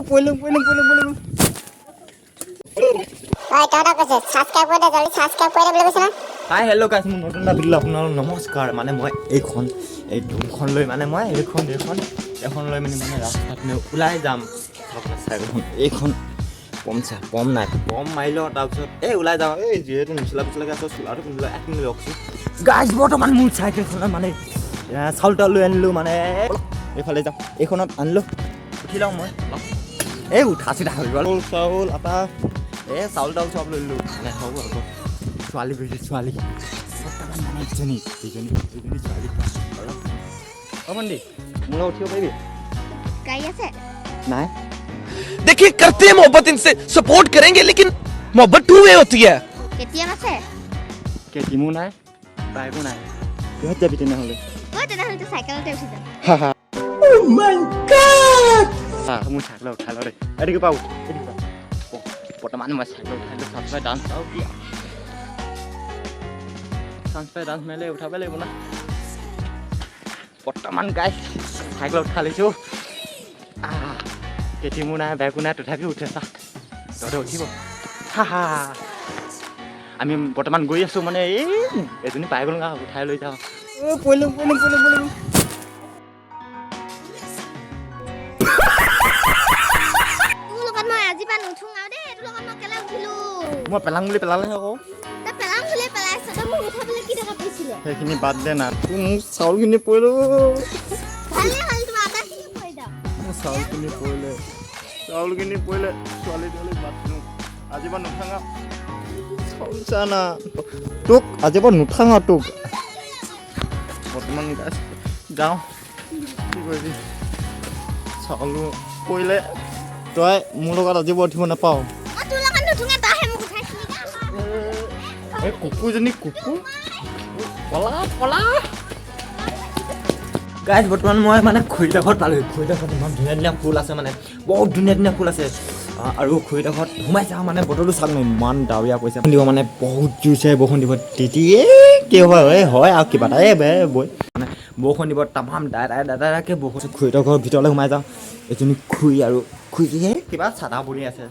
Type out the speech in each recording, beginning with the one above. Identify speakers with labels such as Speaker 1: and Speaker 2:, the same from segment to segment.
Speaker 1: পৰিলো hi hello' গাইছ মোৰ নতুন এটা ভিডিঅ' আপোনালোক নমস্কাৰ মানে মই এই দুখন লৈ মানে মই এখন লৈ মানে ৰাস্তাত ওলাই যাম চাইকেলখন এইখন পম নাই পম মাৰি লওঁ তাৰপিছত ওলাই যাওঁ যিহেতু নিচিলাকে আছে চোলাটো পিন্ধি লৈ কিনি লওকচোন গাইছ বৰ্তমান মোৰ চাইকেলখনত মানে চাউল তাউল লৈ আনিলোঁ মানে এইফালে যাওঁ এইখনত আনিলোঁ উঠি লওঁ মই উঠা চিধা হৈ গ'ল চাউল আটা চাউল তাউল চব লৈ ল'লোঁ মানে হ'ব আকৌ ছোৱালী বৰ্তমান মানে ইজনী ছোৱালী মন্দি মোৰ লগত উঠিব পাৰিবি
Speaker 2: গাড়ী আছে
Speaker 1: নাই
Speaker 3: देखिए करते हैं मोहब्बत इनसे सपोर्ट करेंगे लेकिन मोहब्बत टू वे होती है
Speaker 2: কেটিএম আছে
Speaker 1: কেটিমো নাই বাইকো নাই কিহত যাবি তেনেহ'লে
Speaker 2: তেনেহ'লে চাইকেলতে উঠি যাম
Speaker 1: মোৰ চাইকেল উঠাই ল দেই এদিকে পাওঁ বৰ্তমান মই চাইকেল উঠাই লৈ চাঞ্চপাই ডান্স চাওঁ কি চাঞ্চপাই ডান্স মাৰিলে উঠাব লাগিব না বৰ্তমান গাই চাইকেল উঠাই লৈছোঁ কেটিমো নাই বাইকো নাই তথাপিও উঠে চা তহঁতে উঠিব আমি বৰ্তমান গৈ আছোঁ মানে এজনী পাই গ'লো উঠাই লৈ যাওঁ পৰিলো মই পেলাম বুলি পেলালে আকৌ সেইখিনি বাদ দে না তোৰ মোক চাউলখিনি পৰিলোঁ চাউলখিনি পৰিলে ছোৱালী বাদ দিওঁ আজিৰ পৰা নুঠাঙা চাউল চা না তোক আজিৰ পৰা নুঠাঙা তোক বৰ্তমান যাওঁ কি কৰিবি চাউলো পৰিলে তই মোৰ লগত আজিৰ পৰা উঠিব নাপাওঁ এই কুকুৰজনী পলা গাইজ বৰ্তমান মই মানে খৰিডোখৰত পালোঁ খৰিডোখৰত ইমান ধুনীয়া ফুল আছে মানে বহুত ধুনীয়া ফুল আছে আৰু খৰিডোখৰত সোমাই যাওঁ মানে বতৰটো চাওক ইমান ডাৱৰীয়া পৰিছে দিব মানে বহুত জোৰছে বৰষুণ দিব তেতিয়াই কি হয় আৰু কিবা এটা বৈ মানে বৰষুণ দিব তামাম দাদাকে বৰষুণ খৰিডোখৰৰ ভিতৰলৈ সোমাই যাওঁ এজনী খুৰীয়ে কিবা চাদা পৰি আছে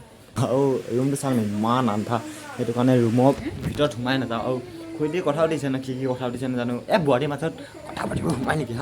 Speaker 1: আৰু ৰুমটো চাওক ইমান আন্ধা সেইটো কাৰণে ৰুমৰ ভিতৰত সোমাই নাযাওঁ আৰু খুৰীয়ে কথাও দিছে ন কি কথা দিছে নাজানো বোৱাৰীৰ মাজত কথা পাতিব সোমাই নেকি